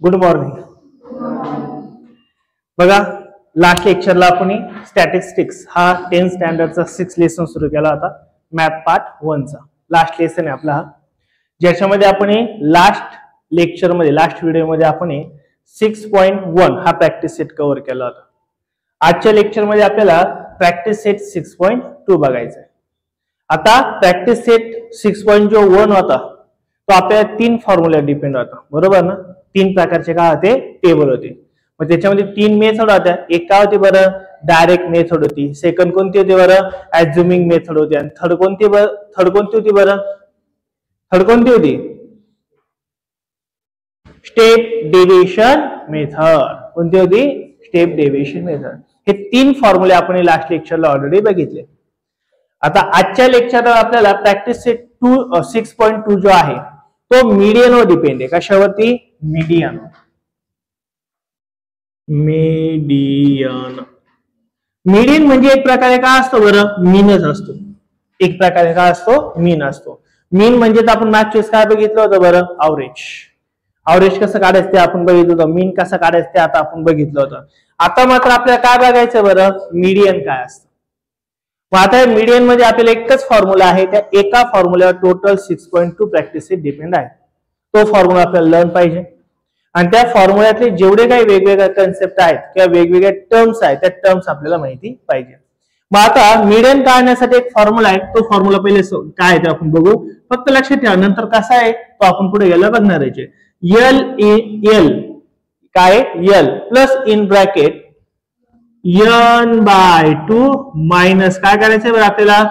Good morning. बघा, last लेक्चरला आपण स्टॅटिस्टिक्स हा 10th स्टँडर्डचा 6 लेसन सुरू केला होता. मॅथ पार्ट 1 चा लास्ट लेसन आहे आपला, ज्याच्यामध्ये आपण लास्ट लेक्चरमध्ये लास्ट व्हिडिओमध्ये आपण 6.1 हा प्रॅक्टिस सेट कव्हर केला होता. आजच्या लेक्चरमध्ये आपल्याला प्रॅक्टिस सेट 6.2 बघायचा आहे. आता प्रॅक्टिस सेट 6.1 होता तो आपल्याला 3 फॉर्म्युला डिपेंड होता, बरोबर ना. 3 प्रकारचे काय होते, टेबल होते. मग त्याच्यामध्ये 3 मेथड होत्या. एक काय होती बरं, डायरेक्ट मेथड होती. सेकंड कोणती होती बरं, ॲझ्युमिंग मेथड होती. आणि थर्ड कोणती होती बरं, थर्ड कोणती होती, स्टेप डेव्हिएशन मेथड. कोणती होती, स्टेप डेव्हिएशन मेथड. हे 3 फॉर्म्युले आपण लास्ट लेक्चरला ऑलरेडी बघितले. आता आजच्या लेक्चरला आपल्याला प्रॅक्टिस सेट 6.2 जो आहे तो मीडियन वर डिपेंड आहे. कशावरती, मीडियन. मीडियन म्हणजे एक प्रकारे काय असतो बरं, मीनच असतो. एक प्रकारे काय असतो, मीन असतो. मीन म्हणजे आपण मागच्या वेळेस काय बघितलं होतं बरं, अवरेज. अवरेज कसं काढायचं ते आपण बघितलं होतं. मीन कसं काढायचं ते आता आपण बघितलं होतं. आता मात्र आपल्याला काय बघायचं बरं, मीडियन काय असतं. मग आता मीडियन मध्ये आपल्याला एकच फॉर्म्युला आहे, त्या एका फॉर्म्युल्यावर टोटल 6.2 प्रॅक्टिस डिपेंड आहे. तो फॉर्म्युला आपल्याला लर्न पाहिजे. आणि त्या फॉर्म्युल्यातले जेवढे काही वेगवेगळे कन्सेप्ट आहेत किंवा वेगवेगळे टर्म्स आहेत त्या टर्म्स आपल्याला माहिती पाहिजे. मग आता मीडियन काढण्यासाठी एक फॉर्म्युला आहे, तो फॉर्म्युला पहिले काय आहे ते आपण बघू. फक्त लक्षात ठेवा, नंतर कसा आहे तो आपण पुढे गेला बघणार आहे. एल काय, L plus in bracket n/2 minus काय करायचंय बरं आपल्याला,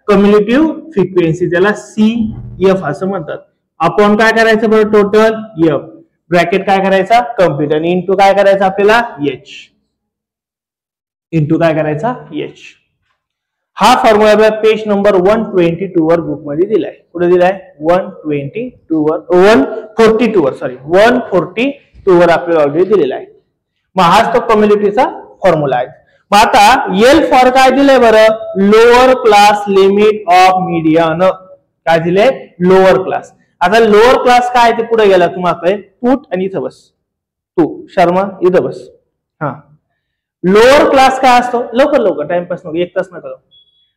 कम्युलेटिव्ह फ्रिक्वेन्सी, त्याला CF असं म्हणतात. आपण काय करायचं बरं, टोटल F ब्रॅकेट काय करायचा, कम्प्लीट, आणि इंटू काय करायचं आपल्याला, H. इंटू काय करायचा, H. हा फॉर्म्युला पेज नंबर 122 वर बुक मध्ये दिलाय. कुठे दिलाय, 142 वर आपल्याला ऑलरेडी दिलेला आहे. मग हाच तो कम्युनिटीचा फॉर्म्युला आहे. मग आता एल फॉर काय दिलंय बरं, lower class limit of median. काय दिले, लोअर क्लास. आता लोअर क्लास काय ते पुढे गेला तुम्हाला, तूट आणि इथं बस, तू शर्मा इथं बस. हा, लोअर क्लास काय असतो, लवकर टाइमपास नको, 1 तास नका.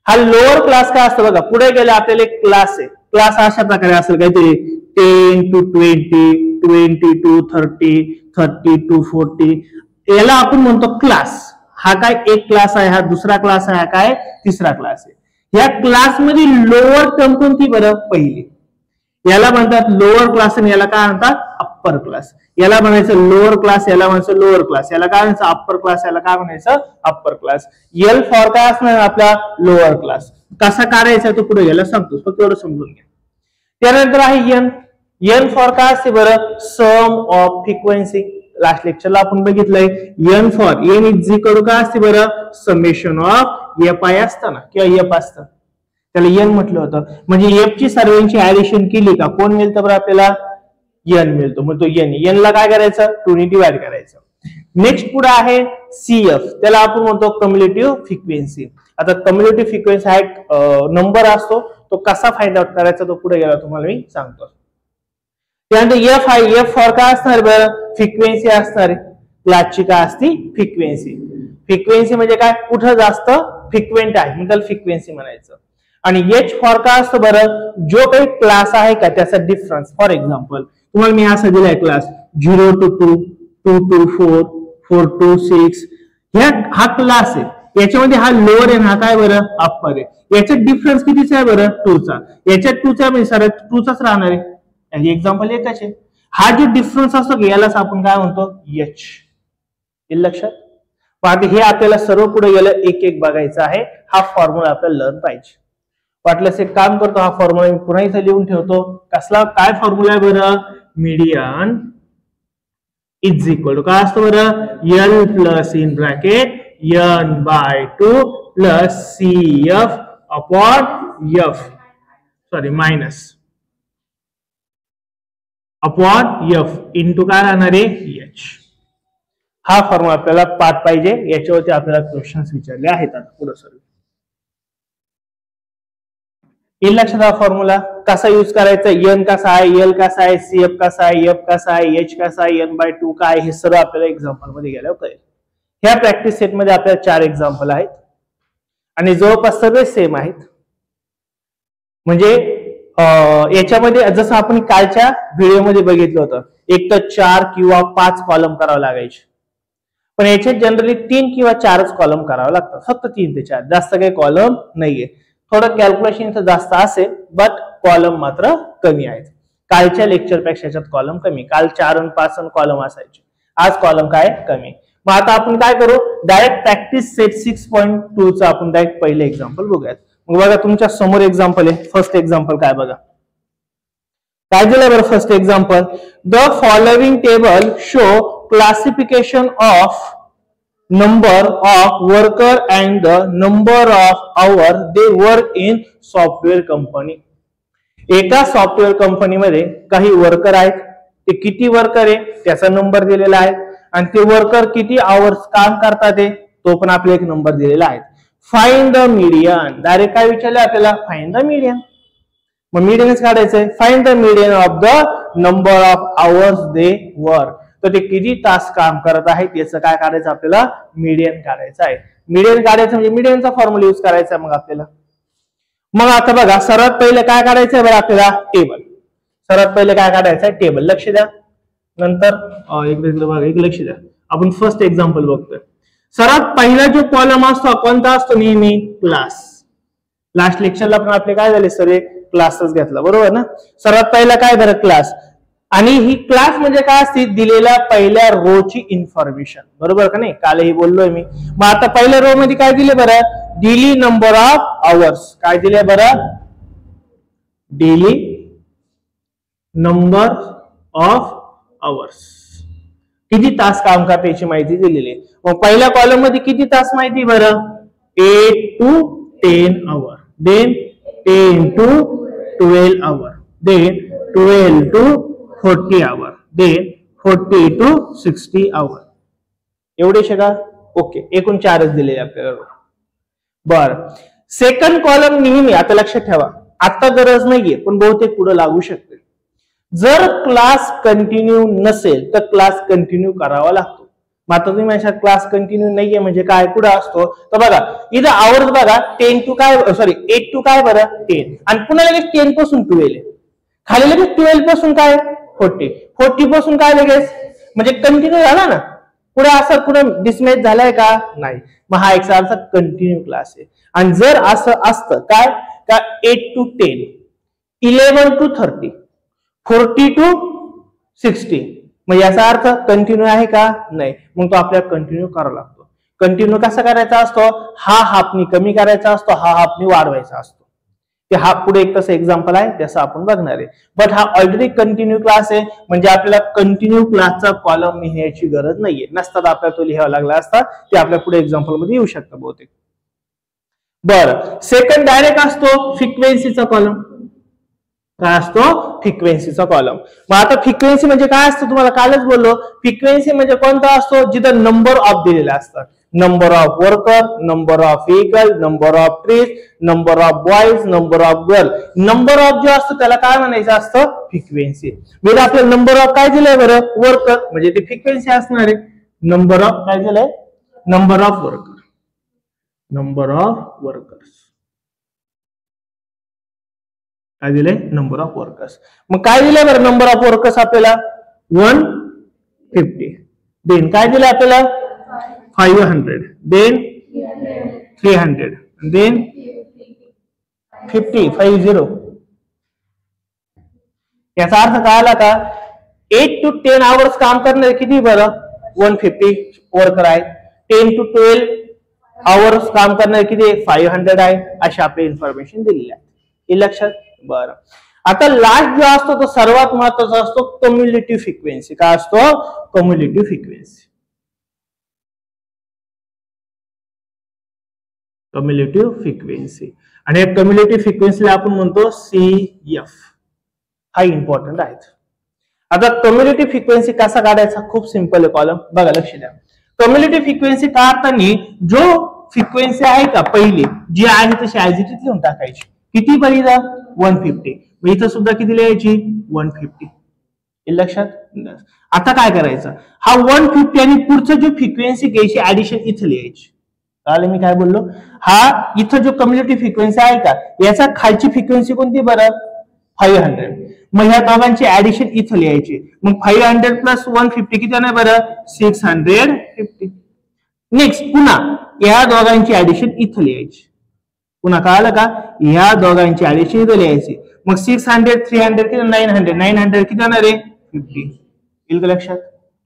हा लोअर क्लास काय असतो बघा, पुढे गेला आपल्याला एक क्लास आहे. क्लास अशा प्रकारे असेल काहीतरी 10 to 20, 20 to 30, 30 to 40. याला आपण म्हणतो क्लास. हा काय एक क्लास आहे, हा दुसरा क्लास आहे, हा काय तिसरा क्लास आहे. या क्लास मध्ये लोअर टर्म कोणती बरं, पहिली. याला म्हणतात लोअर क्लास आणि याला काय म्हणतात, अप्पर क्लास. याला म्हणायचं लोअर क्लास, याला म्हणायचं लोअर क्लास, याला काय म्हणायचं अप्पर क्लास, याला काय म्हणायचं अप्पर क्लास. एल फॉर काय असणार आपला, लोअर क्लास. कसा काढायचा तो पुढे गेला सांगतो, फक्त एवढं समजून घ्या. त्यानंतर आहे एन. एन फॉर काय असते बरं, सम ऑफ फ्रिक्वेन्सी. लास्ट लेक्चरला आपण बघितलंय N for, N is equal to काय असते बरं, समेशन ऑफ एफ आय असतं ना, किंवा एफ असतं, त्याला एन म्हटलं होतं. म्हणजे एफ ची सर्वांची ऍडिशन केली का कोण मिळतं बरं आपल्याला, एन मिळतो. मग तो एन ला काय करायचं, 2 ने डिवाइड करायचं. नेक्स्ट पुढे आहे CF, त्याला आपण म्हणतो कम्युलेटिव्ह फ्रिक्वेन्सी. आता कम्युलेटिव्ह फ्रिक्वेन्सी हा एक नंबर असतो, तो कसा फाइंड आउट करायचा तो पुढे गेला तुम्हाला मी सांगतो. त्यानंतर एफ आहे, एफ फॉर काय असणार बरं, फ्रिक्वेन्सी असणार आहे. क्लासची काय असती, फ्रिक्वेन्सी. फ्रिक्वेन्सी म्हणजे काय, कुठं जास्त फ्रिक्वेंट आहे म्हणजे त्याला फ्रिक्वेन्सी म्हणायचं. आणि H फॉर काय असतं बरं, जो काही क्लास आहे का त्याचा डिफरन्स. फॉर एक्झाम्पल तुम्हाला मी असं दिलाय क्लास 0 to 2, 2 to 4, 4 to 6. हा क्लास आहे. याच्यामध्ये हा लोअर आहे, हा काय बरं, अप्पर आहे. याच्यात डिफरन्स कितीचा आहे बरं, 2 चा. याच्यात 2 चा म्हणजे सर 2 चाच राहणार आहे. एक्झाम्पल एकच आहे. हा जो डिफरन्स असतो यालाच आपण काय म्हणतो, H. लक्षात. बाकी हे आपल्याला सर्व पुढे गेलं एक एक बघायचं आहे. हा फॉर्म्युला आपल्याला लर्न पाहिजे. वाटल्यास एक काम करतो, हा फॉर्म्युला मी पुन्हा इथे लिहून ठेवतो. कसला, काय फॉर्म्युला आहे बरं, मीडियन इज इक्वल टू काय असतो बरं, L plus in bracket n/2 plus CF upon F, sorry minus upon F into काय राहणार आहे, H. हा फॉर्म्युला आपल्याला पाठ पाहिजे. याच्यावरती आपल्याला क्वेश्चन्स विचारले आहेत. आता पुढे सर येईल लक्षात फॉर्म्युला कसा यूज करायचा, एन कसा आहे, एल कसा आहे, सीएफ कसा आहे, एफ कसा आहे, एच कसा आहे, n/2 काय, हे सर्व आपल्याला एक्झाम्पल मध्ये गेल्यावर कळेल. ह्या प्रॅक्टिस सेट मध्ये आपल्याला 4 एक्झाम्पल आहेत आणि जवळपास सगळे सेम आहेत. म्हणजे याच्यामध्ये जसं आपण कालच्या व्हिडिओमध्ये बघितलं होतं, एक तर 4 किंवा 5 कॉलम करावं लागायचे, पण याच्यात जनरली 3 किंवा 4च कॉलम करावं लागतं, फक्त 3 ते 4, जास्त काही कॉलम नाहीये. थोडं कॅल्क्युलेशन जास्त असेल बट कॉलम मात्र कमी आहेत. कालच्या लेक्चर पेक्षा याच्यात कॉलम कमी, काल 4 आणि 5 कॉलम असायचे, आज कॉलम काय कमी. मग आता आपण काय करू, डायरेक्ट प्रॅक्टिस सेट 6.2 चा आपण डायरेक्ट पहिले एक्झाम्पल बघूयात. मग बघा तुमच्या समोर एक्झाम्पल आहे. फर्स्ट एक्झाम्पल काय बघा, काय दिलंय बरं. First example, the following table show classification of number of worker and the number of hours they work in software company. एका सॉफ्टवेअर कंपनीमध्ये काही वर्कर आहेत, ते किती वर्कर आहे त्याचा नंबर दिलेला आहे आणि ते वर्कर किती आवर्स काम करतात तो पण आपल्याला एक नंबर दिलेला आहे. फाइंड द मीडियन, डायरेक्ट काय विचारलं आपल्याला, फाइंड द मीडियन. मग मीडियनच काढायचंय. Find the median of the number of hours they work, तर ते किती तास काम करत आहेत याचं काय काढायचं आपल्याला, मीडियन काढायचं आहे. मीडियन काढायचं म्हणजे मीडियनचा फॉर्म्युला यूज करायचा मग आपल्याला. मग आता बघा सर्वात पहिले काय काढायचंय बघा आपल्याला, टेबल. सर्वात पहिले काय काढायचं आहे, टेबल. लक्ष द्या, नंतर एक लक्ष द्या, आपण फर्स्ट एक्झाम्पल बघतोय. सर्वात पहिला जो कॉलम असतो कोणता असतो, नेहमी क्लास. लास्ट लेक्चरला पण आपले काय झाले, सर्व क्लासच घेतला, बरोबर ना. सर्वात पहिला काय बरं, क्लास. आणि ही क्लास म्हणजे काय असते, दिलेल्या पहिल्या रो ची इन्फॉर्मेशन, बरोबर का नाही, कालही बोललोय मी. मग आता पहिल्या रो मध्ये काय दिले बरं, डेली नंबर ऑफ आवर्स. काय दिले बरं, डेली नंबर ऑफ आवर्स, किती तास काम करते याची माहिती दिलेली. मग पहिल्या कॉलम मध्ये किती तास माहिती बरं, 8 to 10 hour, then 10 to 12 hour, then 12 to 40 hour, then 40 to 60 hour. एवढे का, ओके. एकूण 4च दिलेले आपल्याला. बर, सेकंड कॉलम नेहमी आता लक्षात ठेवा, आता गरज नाहीये पण बहुतेक पुढे लागू शकते. जर क्लास कंटिन्यू नसेल तर क्लास कंटिन्यू करावा लागतो. मग आता तुम्ही माझ्या क्लास कंटिन्यू नाहीये म्हणजे काय, कुठे असतो तर बघा इथं आवर्स बघा 10 to काय, सॉरी 8 to काय बरं 10, आणि पुन्हा लगेच 10 पासून 12 आहे, खाली लगेच 12 पासून काय 40 पासून काय लगेच, म्हणजे कंटिन्यू झाला ना. पुढे असं पुढे डिसमॅच झालाय का, नाही. मग हा एक सारखा कंटिन्यू क्लास आहे. आणि जर असं असतं काय का 8 to 10, 11 to 30, 40 to 60, मग याचा अर्थ कंटिन्यू आहे का, नाही. मग तो आपल्याला कंटिन्यू करावा लागतो. कंटिन्यू कसा करायचा असतो, हा हाफनी कमी करायचा असतो, हा हाफनी वाढवायचा असतो. ते हा पुढे एक तसं एक्झाम्पल आहे त्याचं आपण बघणार आहे. बट हा ऑलरेडी कंटिन्यू क्लास आहे म्हणजे आपल्याला कंटिन्यू क्लासचा कॉलम लिहायची गरज नाहीये. नसतात आपल्याला तो लिहावा लागला असता, ते आपल्या पुढे एक्झाम्पल मध्ये येऊ शकतं बहुतेक. बरं, सेकंड डायरेक्ट असतो फ्रिक्वेन्सीचा कॉलम. काय असतो, फ्रिक्वेन्सीचा कॉलम. मग आता फ्रिक्वेन्सी म्हणजे काय असतं, तुम्हाला कालच बोललो. फ्रिक्वेन्सी म्हणजे कोणता असतो, जिथं नंबर ऑफ दिलेला असतात. Number of worker, number of vehicle, number of trees, number of boys, number of girl. Number of जो असतो त्याला काय म्हणायचं असतं, फ्रिक्वेन्सी. म्हणजे आपल्याला नंबर ऑफ काय दिलंय बरं, वर्कर, म्हणजे ती फ्रिक्वेन्सी असणार आहे. नंबर ऑफ काय दिलंय, number of worker, number of workers. काय दिलंय, नंबर ऑफ वर्कर्स. मग काय दिलंय बरं, नंबर ऑफ वर्कर्स आपल्याला 150. देन काय दिलं आपल्याला 500, then 300, then 50. याचा अर्थ काय आला का, 8 to 10 आवर्स काम करणारे किती बरं, 150 वर्कर आहे. 10 to 12 आवर्स काम करणारे किती, 500 आहे. अशी आपली इन्फॉर्मेशन दिलेली आहे. हे लक्षात. बरं, आता लास्ट जो असतो तो सर्वात महत्वाचा असतो, कम्युलेटिव्ह फ्रिक्वेन्सी. काय असतो, कम्युलेटिव्ह फ्रिक्वेन्सी. Cumulative frequency. आणि या कम्युलेटिव्ह फ्रिक्वेन्सीला आपण म्हणतो CF. हा इम्पॉर्टंट आहे. आता कम्युलेटिव्ह फ्रिक्वेन्सी कसा काढायचा, खूप सिंपल आहे कॉलम. बघा लक्ष द्या. कम्युलेटिव्ह फ्रिक्वेन्सी काढताना जो फ्रिक्वेन्सी आहे का पहिली जी आहे तशी ऍज इट इज लिहून टाकायची. किती बरी 150, इथं सुद्धा किती लिहायची 150. लक्षात. आता काय करायचं, हा 150 आणि पुढचं जो फ्रिक्वेन्सी घ्यायची ऍडिशन इथं लिहायची. चालेल, मी काय बोललो, हा इथं जो कम्युनिटी फ्रिक्वेन्सी आहे का, याचा खालची फ्रिक्वेन्सी कोणती बरं 500. मग ह्या दोघांची ऍडिशन इथं लिहायची. मग 500 प्लस 150 किती आहे बरं 650. नेक्स्ट पुन्हा या दोघांची ऍडिशन इथं लिहायची. पुन्हा कळालं का, ह्या दोघांची ऍडिशन इथं लिहायची. मग 600 300 किती 900, 900 किती होणार आहे 50. येईल का लक्षात.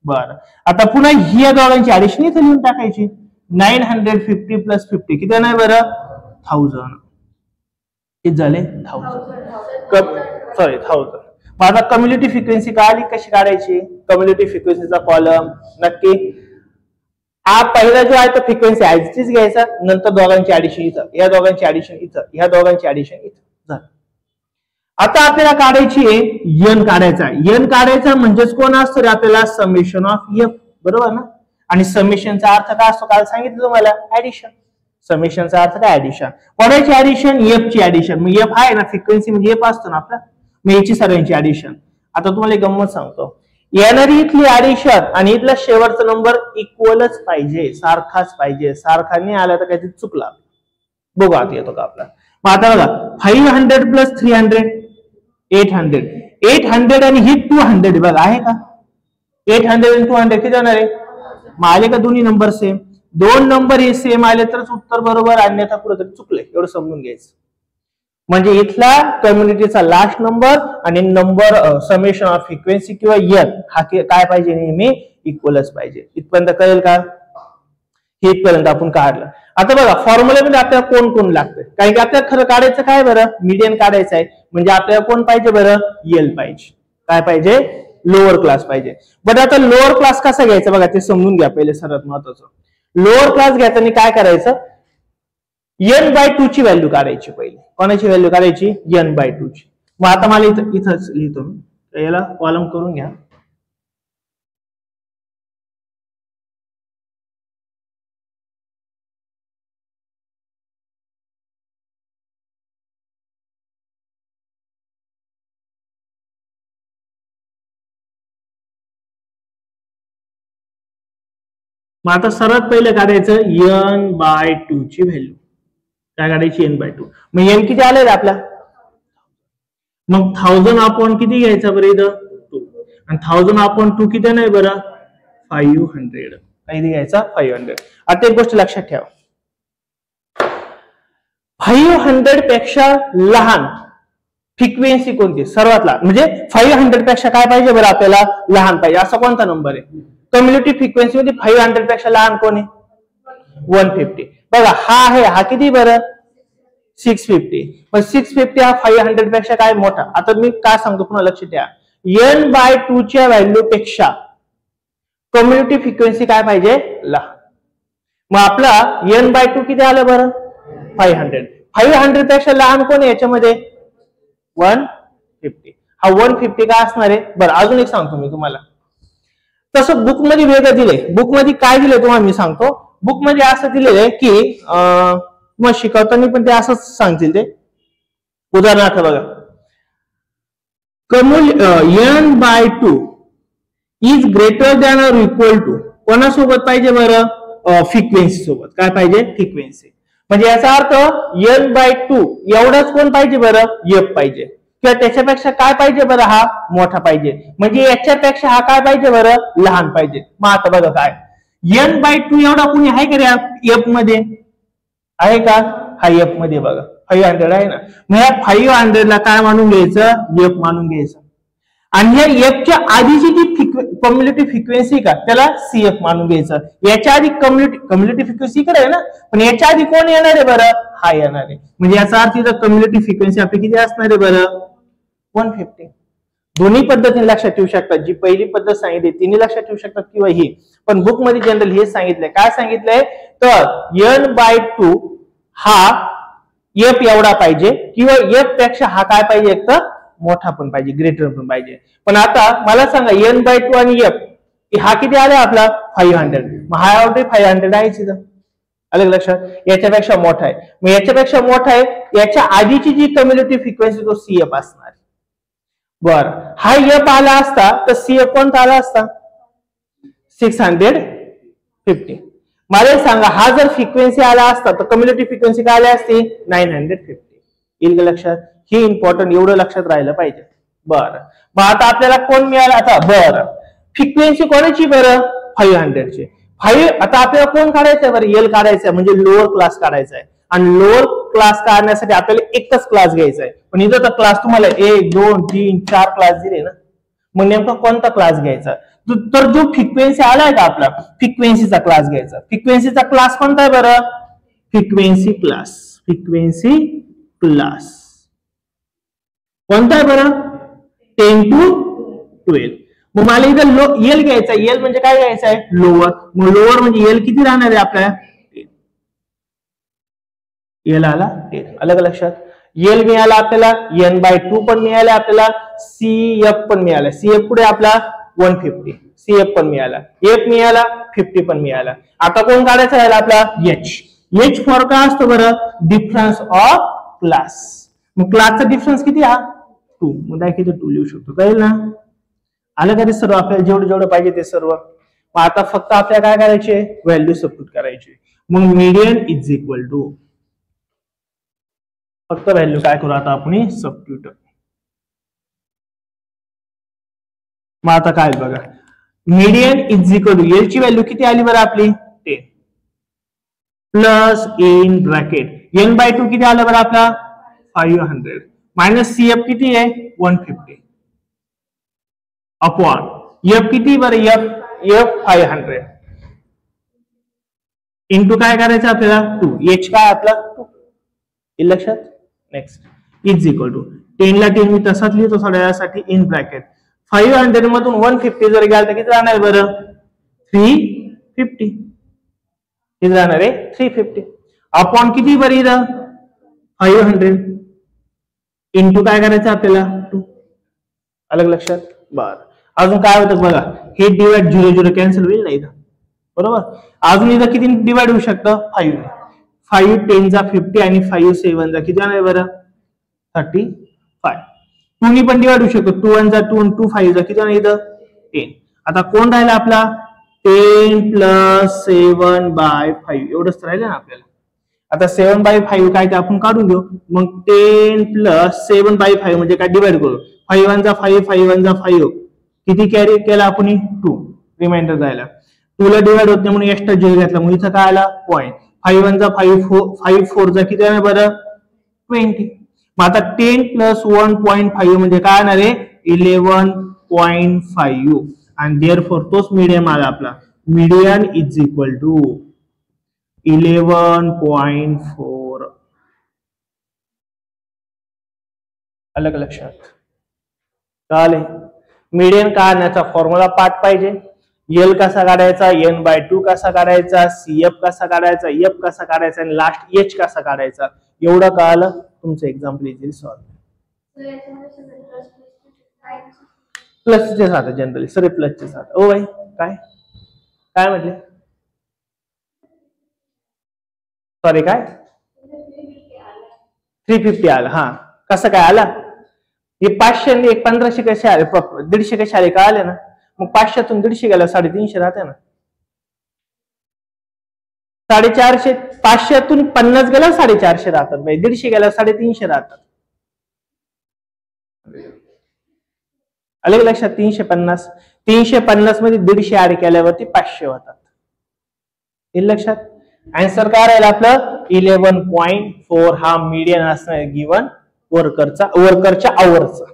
बरं, आता पुन्हा ह्या दोघांची ऍडिशन इथं लिहून टाकायची. 950 प्लस 50 किती नाही बरं 1000. किती झाले 1000. सॉरी 1000. मग आता कम्युनिटी फ्रिक्वेन्सी काढली, कशी काढायची, कम्युनिटी फ्रिक्वेन्सीचा कॉलम नक्की हा पहिला जो आहे तो फ्रिक्वेन्सी ऍडजस्ट घ्यायचा, नंतर दोघांची ऍडिशन इथं, या दोघांची ऍडिशन इथं, ह्या दोघांची ऍडिशन इथं झालं. आता आपल्याला काढायची एन काढायचा. एन काढायचा म्हणजेच कोण असतो रे आपल्याला समेशन ऑफ एफ, बरोबर ना. आणि समेशनचा अर्थ काय असतो काल सांगितलं तुम्हाला ऍडिशन. समेशनचा अर्थ काय ऍडिशन. कोणाची ऍडिशन एफ ची ऍडिशन. मग एफ आहे ना फ्रिक्वेन्सी म्हणजे एफ असतो ना आपला, मग याची सगळ्यांची ऍडिशन. आता तुम्हाला एक गंमत सांगतो, येणारी इथली ऍडिशन आणि इथला शेवटचा नंबर इक्वलच पाहिजे, सारखाच पाहिजे. सारखा नाही आला तर काहीतरी चुकला. बघू आता येतो का आपला. मग आता बघा 500 प्लस 300 800. 800 आणि ही 200 बघा आहे का. 800 आणि 200 किती जाणार आहे. मग आले का दोन्ही नंबर सेम. दोन नंबर हे सेम आले तरच उत्तर बरोबर, अन्यथा कुठेतरी चुकले, एवढं समजून घ्यायचं. म्हणजे इथला कम्युनिटीचा लास्ट नंबर आणि नंबर समेशन ऑफ फ्रिक्वेन्सी किंवा एन हा काय पाहिजे नेहमी इक्वलच पाहिजे. इथपर्यंत कळेल का. हे इथपर्यंत आपण काढलं. आता बघा फॉर्म्युल्यामध्ये आपल्याला कोण कोण लागतं, कारण की आपल्याला खरं काढायचं काय बरं मीडियन काढायचं आहे. म्हणजे आपल्याला कोण पाहिजे बरं एल पाहिजे. काय पाहिजे लोअर क्लास पाहिजे. बट आता लोअर क्लास कसा घ्यायचा बघा ते समजून घ्या पहिले. सर्वात महत्वाचं लोअर क्लास घ्यायचं काय करायचं, n/2 ची व्हॅल्यू काढायची. पहिले कोणाची व्हॅल्यू काढायची n/2 ची. मग आता मला इथंच लिहितो मी, याला कॉलम करून घ्या. मग आता सर्वात पहिले काढायचं n/2 ची व्हॅल्यू. काय काढायची n/2. मग n किती आले आपल्या, मग 1000 आपण किती घ्यायचा बरं इथं 2, आणि 1000 आपण 2 किती नाही बरं 500. किती घ्यायचा 500. आता एक गोष्ट लक्षात ठेवा, 500 पेक्षा लहान फ्रिक्वेन्सी कोणती सर्वात लहान, म्हणजे 500 पेक्षा काय पाहिजे बरं आपल्याला लहान पाहिजे. असा कोणता नंबर आहे कम्युनिटी फ्रिक्वेन्सी मध्ये 500 पेक्षा लहान कोण आहे 150. बघा हा आहे, हा किती बरं 650. मग 650 हा 500 पेक्षा काय मोठा. आता मी काय सांगतो पुन्हा लक्ष द्या, n/2 च्या व्हॅल्यू पेक्षा कम्युनिटी फ्रिक्वेन्सी काय पाहिजे लहान. मग आपला n/2 किती आलं बरं 500. 500 पेक्षा लहान कोण आहे याच्यामध्ये 150. हा 150 काय असणार आहे बरं. अजून एक सांगतो मी तुम्हाला, तसं बुक मध्ये वेगळं दिलंय. बुक मध्ये काय दिलंय तुम्हाला मी सांगतो. बुक मध्ये असं दिलेलं आहे की मग शिकवताना पण ते असंच सांगतील ते. उदाहरणार्थ बघा, n/2 is greater than or equal to कोणासोबत पाहिजे बरं फ्रिक्वेन्सी सोबत. काय पाहिजे फ्रिक्वेन्सी. म्हणजे याचा अर्थ n/2 एवढाच कोण पाहिजे बरं एफ पाहिजे, किंवा त्याच्यापेक्षा काय पाहिजे बरं हा मोठा पाहिजे. म्हणजे याच्यापेक्षा हा काय पाहिजे बरं लहान पाहिजे. मग आता बघा काय n/2 एवढा कोणी आहे का रे एफ मध्ये, आहे का. हा एफ मध्ये बघा 500 आहे ना. मग या 500 ला काय मानून घ्यायचं एफ मानून घ्यायचं. आणि या एफच्या आधीची जी कम्युनिटी फ्रिक्वेन्सी का त्याला सीएफ मानून घ्यायचं. याच्या आधी कम्युनिटी फ्रिक्वेन्सी इकडे आहे ना, पण याच्या आधी कोण येणार आहे बरं हा येणार आहे. म्हणजे याचा अर्थ इथं कम्युनिटी फ्रिक्वेन्सी आपली किती असणार आहे बरं 150. दोन्ही पद्धतीने लक्षात ठेवू शकतात. जी पहिली पद्धत सांगितली तिने लक्षात ठेवू शकतात किंवा ही, पण बुक मध्ये जनरल हे सांगितलंय. काय सांगितलंय तर n/2 हा एफ एवढा पाहिजे, किंवा एफ पेक्षा हा काय पाहिजे एक तर मोठा पण पाहिजे, ग्रेटर पण पाहिजे. पण आता मला सांगा n/2 आणि एफ हा किती आला आपला 500. मग हा ऑलरेडी 500 आहे तिथं. अलग लक्षात, याच्यापेक्षा मोठा आहे, मग याच्यापेक्षा मोठा आहे, याच्या आधीची जी कम्युलेटिव्ह फ्रिक्वेन्सी तो सीएफ असणार. बर, हा एफ आला असता तर सीएफ कोणता आला असता 650. मला सांगा हा जर फ्रिक्वेन्सी आला असता तर कम्युलेटिव्ह फ्रिक्वेन्सी काय आली असती 950. येईल का लक्षात, हे इम्पॉर्टंट, एवढं लक्षात राहिलं पाहिजे. बरं, मग आता आपल्याला कोण मिळालं आता, बरं फ्रिक्वेन्सी कोणाची बरं 500 ची. 5 आता आपल्याला कोण काढायचंय बरं, एल काढायचंय म्हणजे लोअर क्लास काढायचा आहे, आणि लोअर क्लास काढण्यासाठी आपल्याला एकच क्लास घ्यायचा आहे. पण इथं तर क्लास तुम्हाला 1 2 3 4 क्लास दिले ना, मग नेमका कोणता क्लास घ्यायचा, तर जो फ्रिक्वेन्सी आलाय का आपला फ्रिक्वेन्सीचा क्लास घ्यायचा. फ्रिक्वेन्सीचा क्लास कोणता आहे बरं, फ्रिक्वेन्सी क्लास. फ्रिक्वेन्सी क्लास कोणता आहे बरं 10 to 12. मग मला इथं एल घ्यायचा, एल म्हणजे काय घ्यायचं आहे लोअर. मग लोअर म्हणजे एल किती राहणार आहे आपल्या, एल आला 10. अलग लक्षात, एल मिळाला आपल्याला, n/2 पण मिळाला आपल्याला, सीएफ पण मिळाला. सीएफ पुढे आपला 150, सीएफ पण मिळाला, एफ मिळाला, 50 पण मिळाला. आता कोण काढायचा आहे आपला एच. एच फॉर काय असतो बरं, डिफरन्स ऑफ क्लास. मग क्लासचा डिफरन्स किती हा 2, मग किती 2 लिहू शकतो, कळेल ना. आलं का ते सर्व, आपल्याला जेवढं जेवढं पाहिजे ते सर्व. मग आता फक्त आपल्याला काय करायचे, व्हॅल्यू सबस्टिट्यूट करायची. मग मीडियन इज इक्वल टू, फक्त व्हॅल्यू काय करू आता आपण सबस्टिट्यूट. मग आता काय बघा, median is equal to L ची व्हॅल्यू किती आली बरं आपली 10, प्लस इन ब्रॅकेट n/2 किती आलं बरं आपला 500, मायनस सीएफ किती आहे 150, अपॉन एफ किती बरं एफ 500, इंटू काय करायचं आपल्याला 2, एच काय आपला 2. लक्षात. नेक्स्ट इज इक्वल टू 10 ला 10 मी तसाच लिहितो सोडवण्यासाठी, इन ब्रॅकेट 500 मधून 150 जर गेला तर किती राहणार बरं 350, किती राहणार आहे 350, अपॉन किती बरं इथं 500, इंटू काय करायचं आपल्याला 2. अलग लक्षात. बरं, अजून काय होतं बघा, हे डिवाइड 0 0 कॅन्सल होईल ना इथं, बरोबर. अजून इथं किती डिवाइड होऊ शकतं 5 ने, 5 10 जा 50 आणि 5 7 जा किती आहे बरं 35. 2 ने पण डिवाइड होऊ शकतो, 2 1 जा 2 आणि 2 5 जा किती आहे इथं 10. आता कोण राहिला आपला 10 प्लस 7/5 एवढंच राहिलं ना आपल्याला. आता 7/5 काय ते आपण काढून घेऊ. मग 10 प्लस 7/5 म्हणजे काय डिवाइड करू, 5 1 जा 5 5 1 जा 5 किती कॅरी केला आपण 2, रिमाइंडर जायला 2 ला डिवाइड होत नाही म्हणून एक्स्ट्रा 0 घेतला, मग इथं काय आला पॉईंट. 5 1 जा 5 5 4 जा किती आहे बरं 20. मग आता 10 प्लस 1.5 म्हणजे काय येणार आहे 11.5, आणि देअरफॉर तोच मीडियम आला आपला. Median is equal to 11.4. अलग लक्षात. चालेल, मीडियन काढण्याचा फॉर्म्युला पाठ पाहिजे. एल कसा काढायचा, n/2 कसा काढायचा, सीएफ कसा काढायचा, एफ कसा काढायचा, आणि लास्ट एच कसा काढायचा, एवढं कळालं तुमचं एक्झाम्पल इझिली सॉल्व. प्लसचे साथ जनरली सर, प्लसचे साथ. ओ भाई काय काय म्हटले, सॉरी काय 350 आला. हा कसं काय आला, हे 500 आणि 1500 कसे आले, 150 कसे आले का आले ना. मग 500तून 150 गेला 350 राहते ना, 450, 500तून 50 गेला 450 राहतात, 150 गेला 350 राहतात. अलग लक्षात. 350 मध्ये 150 ऍड केल्यावरती 500 होतात. हे लक्षात. आन्सर काय राहील आपलं 11.4 हा मीडियन असणार गिवन वर्करच्या आवरचा.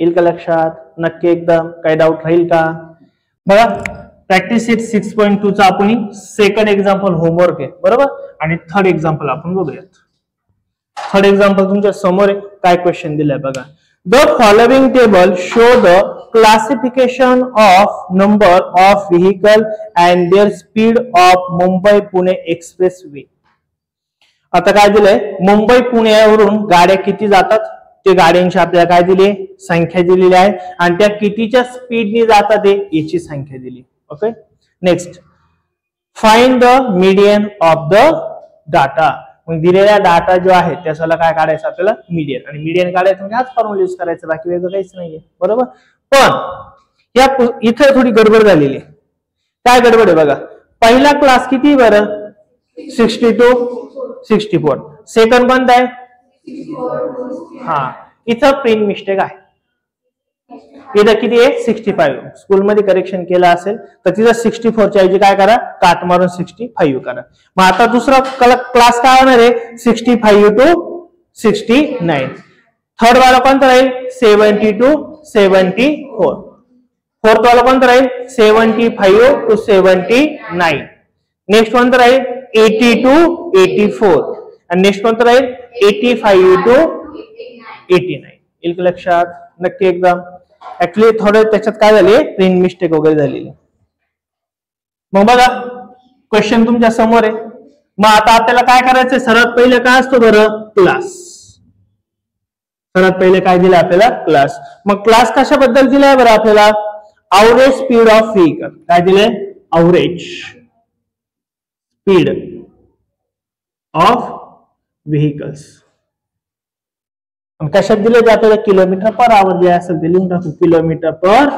येईल का लक्षात, नक्की एकदम. काही डाऊट राहील का बघा. प्रॅक्टिस सेट 6.2 चा आपण सेकंड एक्झाम्पल होमवर्क आहे, बरोबर. आणि थर्ड एक्झाम्पल आपण बघूयात. थर्ड एक्झाम्पल तुमच्या समोर आहे. काय क्वेश्चन दिलाय बघा. The following table show the classification of number of vehicle and their speed of Mumbai Pune expressway. आता काय दिलंय, मुंबई पुण्यावरून गाड्या किती जातात ते गाड्यांची आपल्याला काय दिली संख्या दिलेली आहे, आणि त्या कितीच्या स्पीडने जातात याची संख्या दिली. Okay. Next, find the median of the data. मग दिलेला डाटा जो आहे त्याला काय काढायचं आपल्याला मीडियन, आणि मीडियन काढायचं म्हणजे हाच फॉर्म्युला यूज करायचा, बाकी वेगळं काहीच नाहीये. बरोबर. पण या इथे थोडी गडबड झालेली. काय गडबड आहे बघा. पहिला क्लास किती बरं 62 64. सेकंड कोणता आहे? हा, इथं प्रिंट मिस्टेक आहे. इथं किती आहे 65. स्कूलमध्ये करेक्शन केलं असेल तर तिथं 64 च्या ऐवजी काय करा, काट मारून 65 करा. मग आता दुसरा क्लास काय होणार आहे 65 to 69. थर्ड वाला कोणता राहील 70 to 74. फोर्थ वाला कोणता राहील 75 to 79. नेक्स्ट कोणता राहील 80 to 84. आणि नेक्स्ट कोणता राहील 85 to 89. एक लक्षात नक्की एकदम. ऍक्च्युली थोडं त्याच्यात काय झाले प्रिंट मिस्टेक वगैरे झालेली. मग बघा क्वेश्चन तुमच्या समोर आहे. मग आता आपल्याला काय करायचंय, सर्वात पहिले काय असतो बरं क्लास. सर्वात पहिले काय दिलं आपल्याला क्लास. मग क्लास कशाबद्दल दिलाय बरं आपल्याला, अवरेज स्पीड ऑफ व्हेकल. काय दिलंय अवरेज स्पीड ऑफ व्हेकल्स. कशात दिले ते आपल्याला किलोमीटर पर आवर जे असेल ते लिहून टाकू, किलोमीटर पर आवर.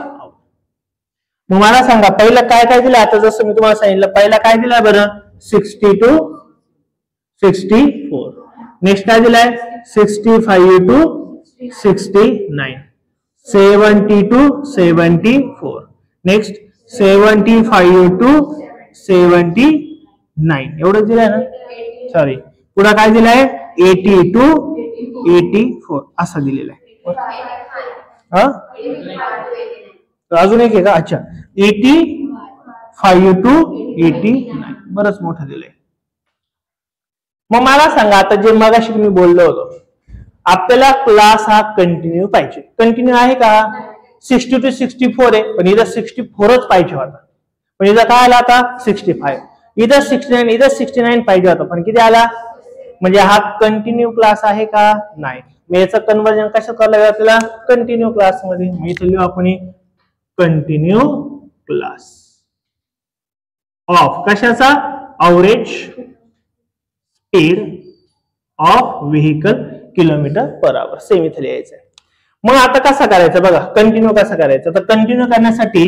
मग मला सांगा पहिलं काय काय दिलं. आता जसं मी तुम्हाला सांगितलं पहिला काय दिलाय बरं 60 to 64. नेक्स्ट काय दिलाय 65 to 69. 70 to 74. Next 75 to 79. एवढं दिलंय ना. सॉरी, पुढे काय दिलंय 80 to 84 असं दिलेलं आहे. अजून एक आहे का. अच्छा 85 to 89. बरंच मोठं दिलंय. मग मला सांगा आता जे मगाशी मी बोललो होतो आपल्याला क्लास हा कंटिन्यू पाहिजे. कंटिन्यू आहे का 60 to 64 आहे, पण इथं 64च पाहिजे होता. पण इथं काय आला आता 65. इथं 69, इथं 69 पाहिजे होता, पण किती आला. म्हणजे हा कंटिन्यू क्लास आहे का नाही. मग याचं कन्वर्जन कसं करायला आपल्याला कंटिन्यू क्लास मध्ये. मी इथे लिहू आपण कंटिन्यू क्लास ऑफ कशाचा average speed of vehicle kilometre per hour. Same इथे लिहायचं आहे. मग आता कसं करायचं बघा कंटिन्यू कसं करायचं. तर कंटिन्यू करण्यासाठी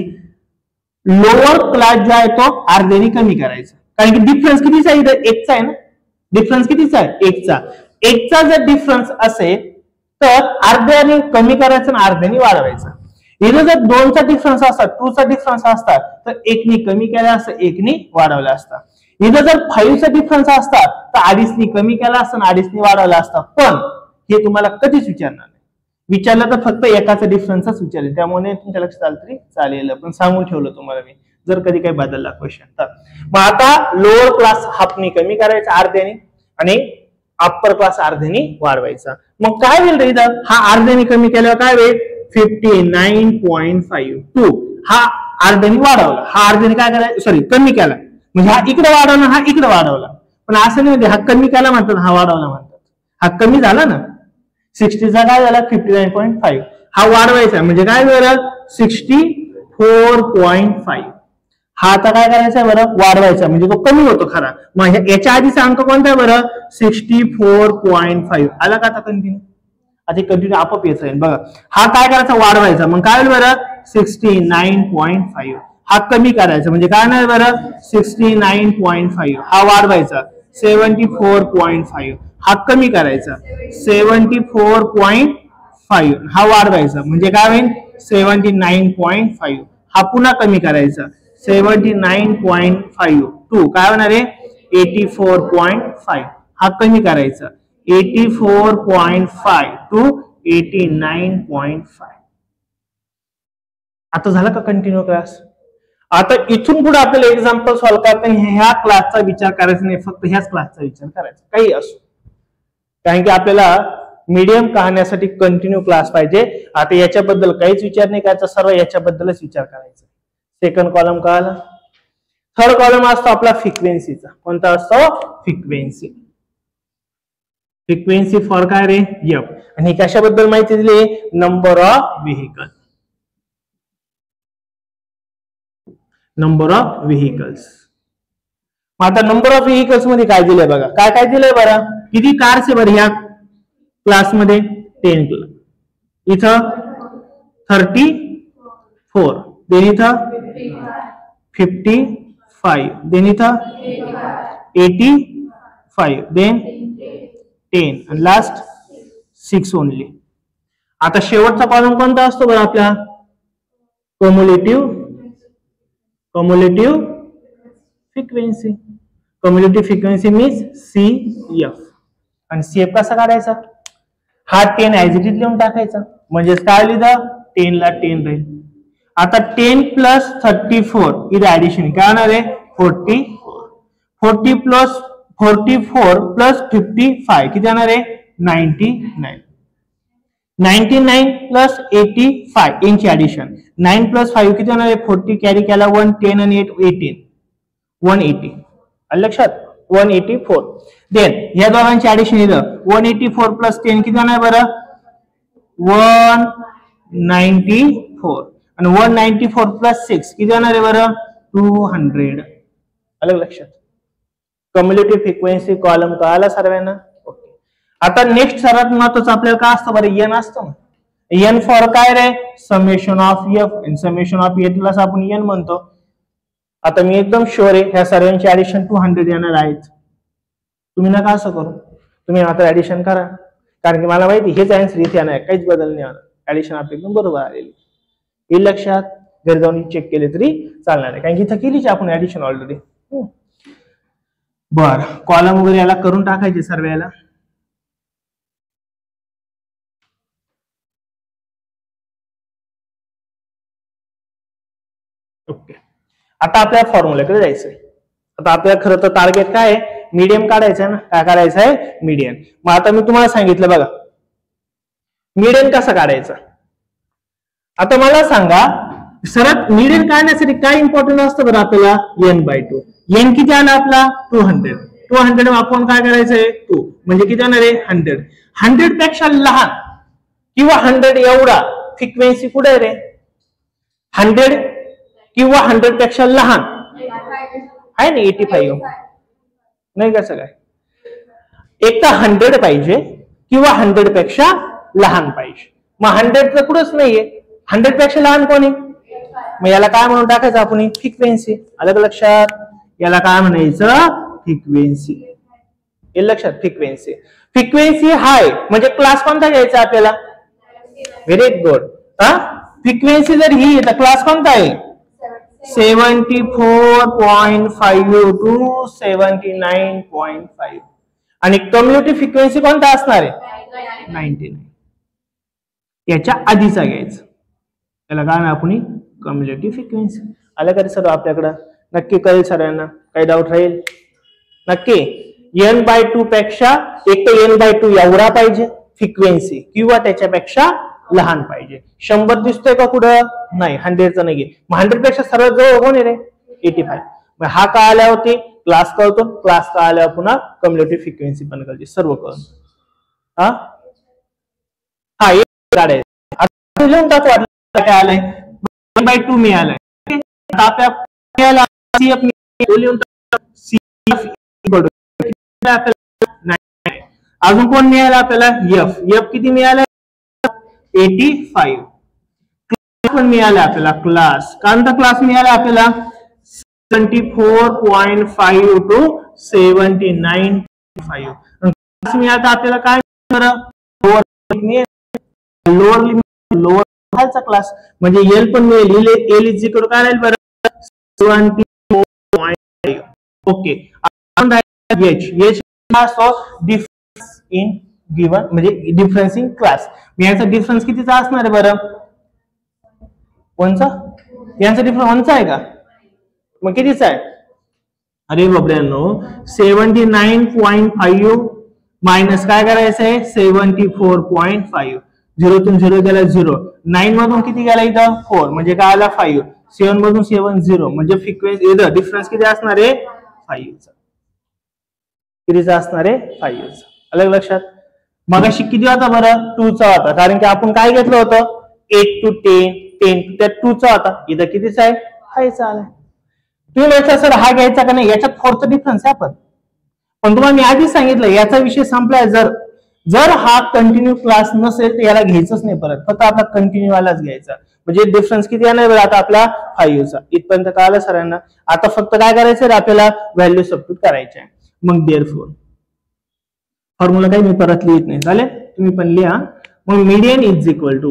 लोअर क्लास जो आहे तो अर्ध्याने कमी करायचा, कारण की डिफरन्स कितीचा आहे इथं एकचा आहे ना. डिफरन्स कितीचा आहे एकचा. एकचा जर डिफरन्स असेल तर अर्ध्याने कमी करायचं आणि अर्ध्याने वाढवायचं. इथं जर 2चा डिफरन्स असता 2चा डिफरन्स असता तर 1ने कमी केला असता 1ने वाढवला असता. इथं जर 5चा डिफरन्स असता तर 2.5ने कमी केला असता आणि 2.5ने वाढवला असता. पण हे तुम्हाला कधीच विचारणार नाही. विचारलं तर फक्त एकाचा डिफरन्सच विचारेल, त्यामुळे तुमच्या लक्षात आलं तरी चालेल, पण सांगून ठेवलं तुम्हाला मी जर कधी काही बदलला क्वेश्चन तर. मग आता लोअर क्लास हाफने कमी करायचा अर्ध्याने आणि अप्पर क्लास अर्ध्याने वाढवायचा. मग काय होईल इथं हा अर्ध्याने कमी केल्यावर काय होईल 59.52. हा अर्ध्याने वाढवला, हा अर्ध्याने काय करायचं सॉरी कमी केला, म्हणजे हा इकडे वाढवला हा इकडे वाढवला. पण असं नाही म्हणजे हा कमी केला म्हणतात हा वाढवला म्हणतात. हा कमी झाला ना 60चा काय झाला 59.5. हा वाढवायचा म्हणजे काय बरं 64.5. हा आता काय करायचा बरं वाढवायचा म्हणजे तो कमी होतो खरा. मग याच्या आधीचा अंक कोणता आहे बरं 64.5 आला का आता कंटिन्यू. आता कंटिन्यू आपोआप येत राहील बघा. हा काय करायचा वाढवायचा मग काय होईल बरं 69.5. हा कमी करायचा म्हणजे काय नाही बरं 69.5. हा वाढवायचा 74.5. हा कमी करायचा 74.5. हा वाढवायचा म्हणजे काय होईल 79.5. हा पुन्हा कमी करायचा 79.5 टू काय होणार आहे 84.5. हा कमी करायचा 84.5 टू 89.5. आता झाला का कंटिन्यू क्लास. आता इथून पुढे आपल्याला एक्झाम्पल सॉल्व्ह करताना ह्या क्लासचा विचार करायचा नाही, फक्त ह्याच क्लासचा विचार करायचा काही असो, कारण की आपल्याला मीडियम काढण्यासाठी कंटिन्यू क्लास पाहिजे. आता याच्याबद्दल काहीच विचार नाही करायचा, सर्व याच्याबद्दलच विचार करायचा. सेकंड कॉलम काय आला. थर्ड कॉलम असतो आपला फ्रिक्वेन्सीचा. कोणता असतो फ्रिक्वेन्सी. फ्रिक्वेन्सी फॉर काय रे एफ. आणि कशाबद्दल माहिती दिली number of vehicle. Number of vehicles. आता नंबर ऑफ व्हेकल्स मध्ये काय दिलंय बघा, काय काय दिलंय बरं, किती कार्स आहे बरं ह्या क्लासमध्ये 10. इथं 34, देन इथं 55, देन इथं 85, देन 10 आणि लास्ट 6 ओनली. आता शेवटचा कॉलम कोणता असतो बरं आपला, cumulative frequency. Cumulative frequency means CF. आणि CF कसा काढायचा, हा 10 ऍज इट इज लिहून टाकायचा, म्हणजे काय लिहिलं 10 ला 10 राहील. आता 10 प्लस 34 इथे ऍडिशन काय होणार आहे 44. 44 प्लस 55 किती येणार आहे 99. 99 प्लस 85 यांची ऍडिशन, 9 प्लस 5 किती होणार आहे 40, कॅरी केला 1, 10 आणि 8 18, 180. लक्षात 184. देन या दोघांची ऍडिशन इथं 184 प्लस 10 किती होणार बरं 194 आणि 194 प्लस 6 किती होणार आहे बरं 200. अलग लक्षात. कम्युलेटिव्ह फ्रिक्वेन्सी कॉलम कळाला सर्वांना. ओके. आता नेक्स्ट सर्वात महत्वाचं आपल्याला काय असतं बरं, एन असतं. एन फॉर काय रे, summation of F. Summation of F ला आपण एन म्हणतो. आता मी एकदम शुअर आहे ह्या सर्वांची ऍडिशन 200 येणार आहेत. तुम्ही नका असं करू, तुम्ही आता ऍडिशन करा, कारण की मला माहिती हेच आन्सर इथे येणार, काहीच बदल नाही होणार. ऍडिशन आपली एकदम बरोबर आलेली. हे लक्षात घरी जाऊन चेक केले तरी चालणार आहे, कारण की इथं केलीच आपण ऍडिशन ऑलरेडी. बर, कॉलम वगैरे याला करून टाकायचे सर्व याला. ओके. आता आपल्या फॉर्म्युलाकडे जायचंय. आता आपल्याला खरं तर टार्गेट काय आहे, मीडियम काढायचं आहे ना. काय काढायचं आहे मीडियम. मग आता मी तुम्हाला सांगितलं बघा मीडियम कसा काढायचा. आता मला सांगा सरळ मीडियम काढण्यासाठी काय इम्पॉर्टंट असतं बरं आपल्याला, n/2. n किती आला आपला 200. 200 आपण काय करायचंय 2 म्हणजे किती येणार आहे 100. 100 पेक्षा लहान किंवा 100 एवढा फ्रिक्वेन्सी कुठे आहे रे, 100 किंवा 100 पेक्षा लहान आहे ना 85 नाही कसं काय. एक तर 100 पाहिजे किंवा 100 पेक्षा लहान पाहिजे. मग 100 तर कुठंच नाहीये, 100 पेक्षा लहान कोण आहे, मग याला काय म्हणून टाकायचं आपण फ्रिक्वेन्सी. अलग लक्षात, याला काय म्हणायचं फ्रिक्वेन्सी. हे लक्षात फ्रिक्वेन्सी. फ्रिक्वेन्सी हाय म्हणजे क्लास कोणता घ्यायचा आपल्याला, व्हेरी गुड. फ्रिक्वेन्सी जर ही तर क्लास कोणता आहे 74.5 to 79.5 आणि कम्युलेटिव्ह फ्रिक्वेन्सी कोणता असणार आहे 99. याच्या आधीचा घ्यायचा, त्याला काय आपण कम्युलेटिव्ह फ्रिक्वेन्सी. आलं का सर आपल्याकडं, नक्की कळेल सरांना, काही डाऊट राहील नक्की. n/2 पेक्षा एक तर n/2 एवढा पाहिजे फ्रिक्वेन्सी किंवा त्याच्यापेक्षा लहान पाहिजे. 100 दिसतोय का कुठं नाही, 100चं नाही. मग 100 पेक्षा सर्वात जवळ कोण आहे रे 85. मग हा का आल्यावरती क्लास कळतो, क्लास का आल्यावर पुन्हा कम्युलेटिव्ह फ्रिक्वेन्सी पण कळते, सर्व कळून. हा काढायचं लिहून टाकू. काय आलंय 1/2 मिळालंय. अजून कोण मिळालं आपल्याला एफ. एफ किती मिळालं 85. क्लास पण मिळाला आपल्याला, क्लास कोणता क्लास मिळाला आपल्याला 74.5 to 79.5. क्लास मिळाला आपल्याला काय लोअर लिमिट, लोअर खालचा क्लास म्हणजे एल पण मिळेल. एल इज इक्वल काय राहील बरं 74.5. Okay. H difference in given म्हणजे डिफरन्स इन क्लास. यांचा डिफरन्स कितीचा असणार आहे बरं, कोणचा, यांचा डिफरन्स 1चा आहे का, मग कितीचा आहे, अरे बाबड्यांनो 79.5 मायनस काय करायचं आहे 74.5. 0 तून 0 गेला 0, 9 मधून किती गेला इथं 4 म्हणजे काय आला 5, 7 मधून 7 0 म्हणजे फ्रिक्वेन्सी इथं डिफरन्स किती असणार आहे 5चा. कितीचा असणार आहे 5चा. अलग लक्षात. मगाशी किती होता बरं 2चा होता, कारण की आपण काय घेतलं होतं 8 to 10, 10 to 2चा होता. इथं कितीचा आहे 5चा आला. तुम्ही म्हटलं सर हा घ्यायचा का नाही, याच्यात फोरचा डिफरन्स आहे पण तुम्हाला मी आधीच सांगितलं याचा विषय संपलाय. जर हा कंटिन्यू क्लास नसेल तर याला घ्यायचंच नाही परत, फक्त आपला कंटिन्यू वालाच घ्यायचा. म्हणजे डिफरन्स किती येणार बरं आता आपला 5चा. इथपर्यंत कळालं सरांना. आता फक्त काय करायचं आपल्याला व्हॅल्यू सबस्टिट्यूट करायचे. मग देअरफॉर फॉर्म्युला काही मी परत लिहित नाही, चालेल तुम्ही पण लिहा. मग मीडियन इज इक्वल टू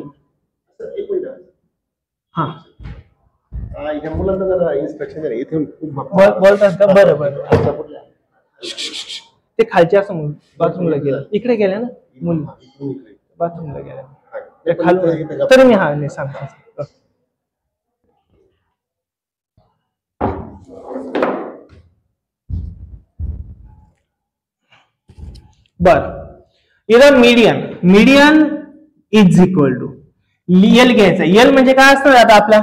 मुलांना जरा इन्स्ट्रक्शन द्या इथे बोलतात का. बरं ते खालच्या समोर बाथरूमला गेलं, इकडे गेल्या ना मुली बाथरूमला गेल्या खाली, तरी मी हा नाही सांगतो. बर इथं median is equal to L घ्यायचा. एल म्हणजे काय असतं आता आपला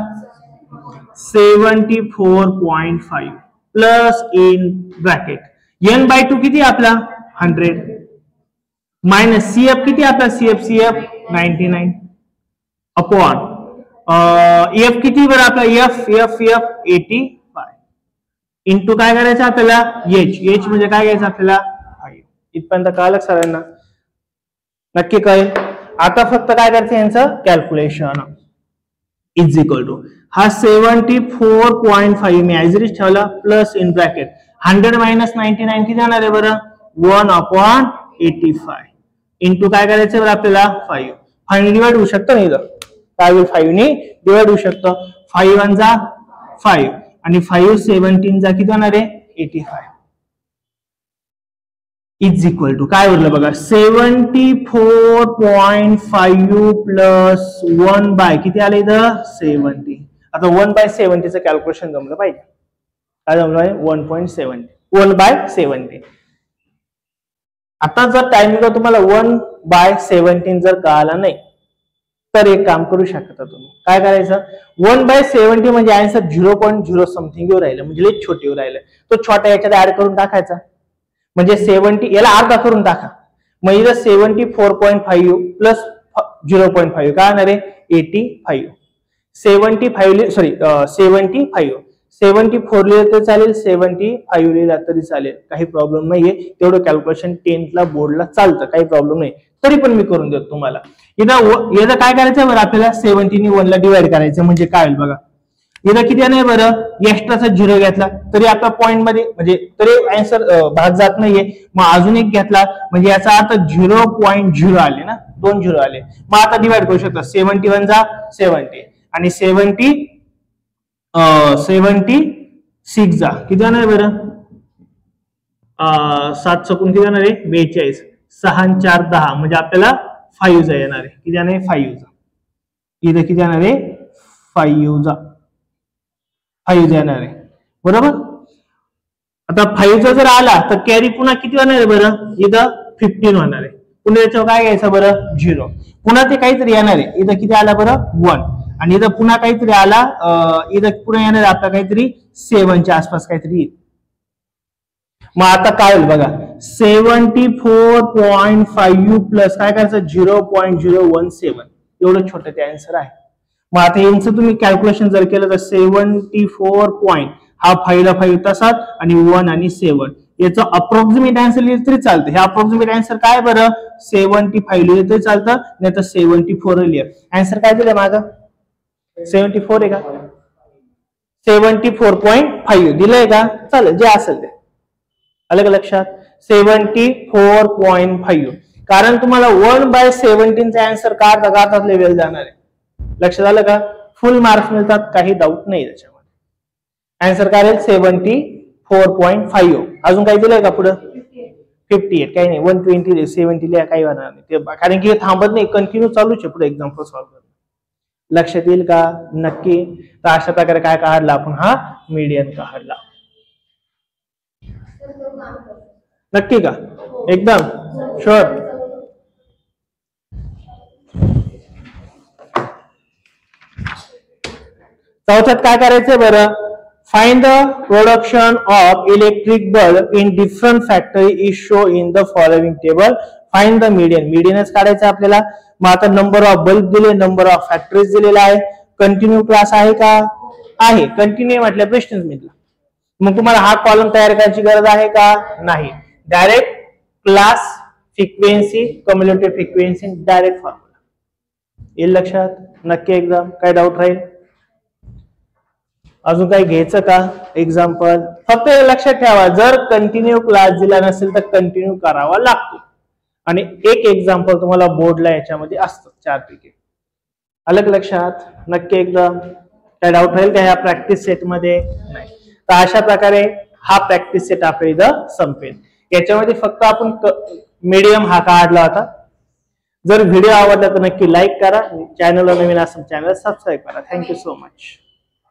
74.5 प्लस इन ब्रॅकेट n/2 किती आपला 100 मायनस सीएफ किती आपला सीएफ 99 अपॉन एफ किती बरं आपला एफ 85 इंटू काय करायचं आपल्याला एच म्हणजे काय घ्यायचं आपल्याला 5. इथपर्यंत कळलं सरांना, नक्की कळेल. आता फक्त काय करायचं यांचं कॅल्क्युलेशन. इज इक्वल टू हा 74.5 मी ऍज इट इज ठेवला प्लस इन ब्रॅकेट 100 मायनस 99 किती जाणार आहे बरं 1/85 इंटू काय करायचं बरं आपल्याला 5 डिवाइड होऊ शकतं नाही, काय होईल 5 ने डिवाइड होऊ शकतं. 5 1 जा 5 आणि 5 17 जा किती होणार आहे 85 इज इक्वल टू काय उरलं बघा 74.5 प्लस 1 बाय किती आलं इथं 70. आता 1/70चं कॅल्क्युलेशन जमलं पाहिजे. काय जमलं आहे 1.70 1/70. आता जर टायमिंग तुम्हाला 1/17 जर कळाला नाही तर एक काम करू शकता तुम्ही. काय करायचं 1/70 म्हणजे आन्सर 0.0 समथिंग येऊ राहिलं, म्हणजे लई छोटे येऊ राहिलं. तो छोटा याच्यात ऍड करून टाकायचा म्हणजे 70 याला अर्धा करून टाका. मग इथं 74.5 प्लस 0.5 काय होणार आहे 85. 74 लिहिलं तरी चालेल 75 लिहिला तरी चालेल, काही प्रॉब्लेम नाहीये. तेवढं कॅल्क्युलेशन 10th बोर्डला चालतं, काही प्रॉब्लेम नाही. तरी पण मी करून देतो तुम्हाला. इथं काय करायचं बरं आपल्याला 70 ने 1 ला डिवाइड करायचं म्हणजे काय होईल बघा. इथं किती नाही बरं एक्स्ट्राचा 0 घेतला तरी आपला पॉइंट मध्ये म्हणजे तरी आन्सर भाग जात नाहीये. मग अजून एक घेतला म्हणजे याचा अर्थ 0.0 आले ना, 2 0 आले. मग आता डिवाइड करू शकता 71 जा 70 आणि 76 जा किती जाणार बरं 7 चकून किती जाणार आहे 42 6 4 10 म्हणजे आपल्याला 5 जा येणार आहे. किती जाणार आहे 5 जा. इथं किती जाणार आहे 5 जा येणार आहे बरोबर. आता 5 चा जर आला तर कॅरी पुन्हा किती होणार आहे बरं इथं 15 होणार आहे. पुन्हा याच्यावर काय घ्यायचं बरं 0 पुन्हा ते काहीतरी येणार आहे. इथं किती आला बरं 1 आणि इथं पुन्हा काहीतरी आला इथं पुन्हा येणार आहे आपला काहीतरी 7 च्या आसपास काहीतरी येईल. मग आता काय होईल बघा 74.5 प्लस काय करायचं 0.017 एवढं छोटं ते आन्सर आहे. मग आता यांचं तुम्ही कॅल्क्युलेशन जर केलं तर 74 पॉईंट हा 5 ला 5 तसाच आणि 1 आणि 7 याचं अप्रॉक्सिमेट आन्सर लिहिलं तरी चालतं. हे अप्रॉक्सिमेट आन्सर काय बरं 75 लिहिलं तरी चालतं नाही तर 74 लिहा. आन्सर काय दिलं माझं 74 आहे का 74.5 दिलंय का चालेल जे असेल ते आलं का लक्षात 74.5 कारण तुम्हाला 1/17 चा आन्सर काढता लेवल जाणार आहे. लक्षात आलं का फुल मार्क्स मिळतात काही डाऊट नाही त्याच्यामध्ये. आन्सर काय राहील 74.5. अजून काही दिलंय का पुढं 58 काही नाही 120 70 लिहा काही होणार नाही ते कारण की हे थांबत नाही कंटिन्यू चालूच आहे पुढे एक्झाम्पल सॉल्व्ह करणं. लक्षात येईल का नक्की. तर अशा प्रकारे काय काढला आपण हा मीडियन काढला. नक्की का एकदम शुअर. चौथ्यात काय करायचंय बरं find the production of electric bulb in different factory is show in the following table. Find the median मीडियनच काढायचं आपल्याला. मग आता नंबर ऑफ बल्ब दिले नंबर ऑफ फॅक्टरीज दिलेला आहे. कंटिन्यू क्लास आहे का आहे कंटिन्यू म्हटलं प्रश्नच मिळाला मग तुम्हाला हा कॉलम तयार करायची गरज आहे का? नाही. Direct class frequency cumulative frequency direct formula येईल लक्षात. नक्की एक्झाम काय डाऊट राहील? अजून काही घ्यायचं का एक्झाम्पल? फक्त लक्षात ठेवा, जर कंटिन्यू क्लास दिला नसेल तर कंटिन्यू करावा लागतो. आणि एक एक्झाम्पल तुम्हाला बोर्डला याच्यामध्ये असतं 4 पैकी. अलग लक्षात. नक्की एक्झाम काय डाऊट राहील का ह्या प्रॅक्टिस सेट मध्ये? नाही. तर अशा प्रकारे हा प्रॅक्टिस सेट आपल्या इथं संपेल. याच्यामध्ये फक्त आपण मीडियम हा काढला होता. जर व्हिडिओ आवडला तर नक्की लाईक करा. चॅनलला नवीन असेल चॅनल सबस्क्राईब करा. Thank you so much.